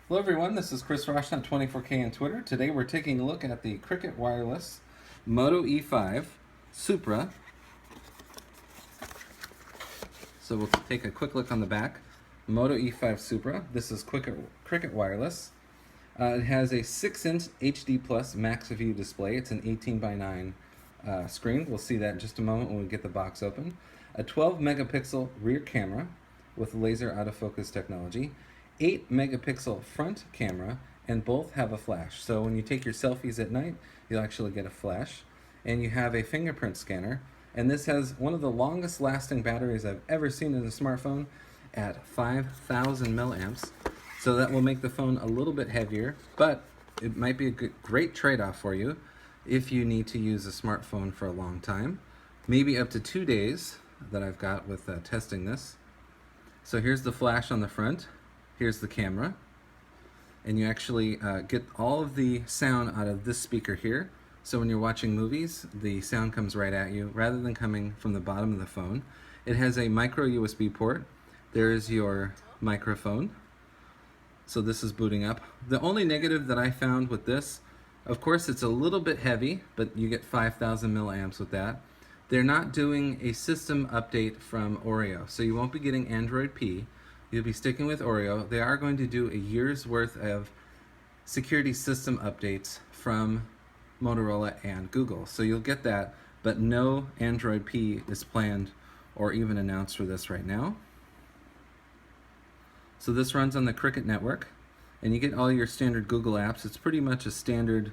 Hello everyone, this is Chris Roshna, 24K on Twitter. Today we're taking a look at the Cricket Wireless Moto E5 Supra. So we'll take a quick look on the back. Moto E5 Supra. This is Cricket Wireless. It has a 6-inch HD Plus Max View display. It's an 18:9 screen. We'll see that in just a moment when we get the box open. A 12 megapixel rear camera with laser autofocus technology. 8 megapixel front camera, and both have a flash. So when you take your selfies at night, you'll actually get a flash. And you have a fingerprint scanner. And this has one of the longest lasting batteries I've ever seen in a smartphone at 5,000 milliamps. So that will make the phone a little bit heavier, but it might be a great trade-off for you if you need to use a smartphone for a long time. Maybe up to 2 days that I've got with testing this. So here's the flash on the front. Here's the camera, and you actually get all of the sound out of this speaker here. So when you're watching movies, the sound comes right at you rather than coming from the bottom of the phone. It has a micro USB port. There's your microphone. So this is booting up. The only negative that I found with this, of course it's a little bit heavy, but you get 5,000 milliamps with that. They're not doing a system update from Oreo, so you won't be getting Android P. You'll be sticking with Oreo. They are going to do a year's worth of security system updates from Motorola and Google. So you'll get that, but no Android P is planned or even announced for this right now. So this runs on the Cricket network, and you get all your standard Google apps. It's pretty much a standard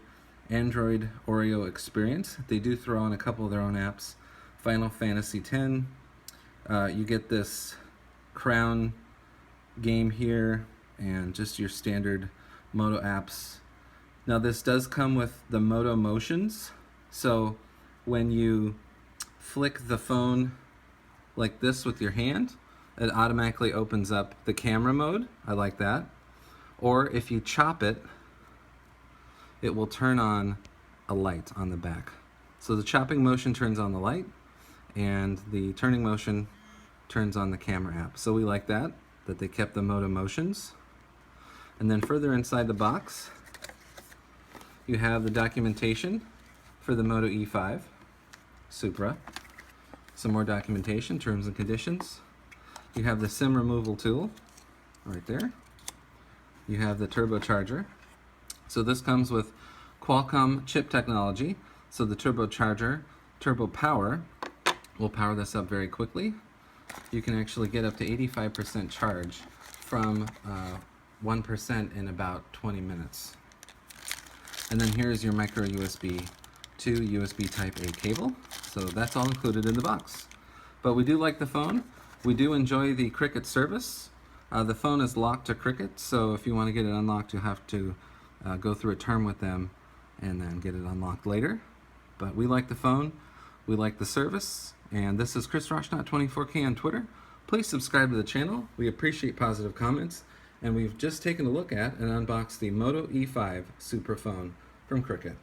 Android Oreo experience. They do throw in a couple of their own apps. Final Fantasy X. You get this Crown game here and just your standard Moto apps. Now this does come with the Moto Motions, so when you flick the phone like this with your hand, it automatically opens up the camera mode. I like that. Or if you chop it, it will turn on a light on the back. So the chopping motion turns on the light, and the turning motion turns on the camera app. So we like that they kept the Moto Motions. And then further inside the box, you have the documentation for the Moto E5 Supra. Some more documentation, terms and conditions. You have the SIM removal tool right there. You have the turbocharger. So this comes with Qualcomm chip technology. So the turbocharger, TurboPower, will power this up very quickly. You can actually get up to 85% charge from 1% in about 20 minutes. And then here's your micro USB to USB Type A cable. So that's all included in the box. But we do like the phone. We do enjoy the Cricket service. The phone is locked to Cricket, so if you want to get it unlocked, you'll have to go through a term with them and then get it unlocked later. But we like the phone, we like the service, and this is Chris Roshna, 24K on Twitter. Please subscribe to the channel. We appreciate positive comments, and we've just taken a look at and unboxed the Moto E5 Supra phone from Cricket.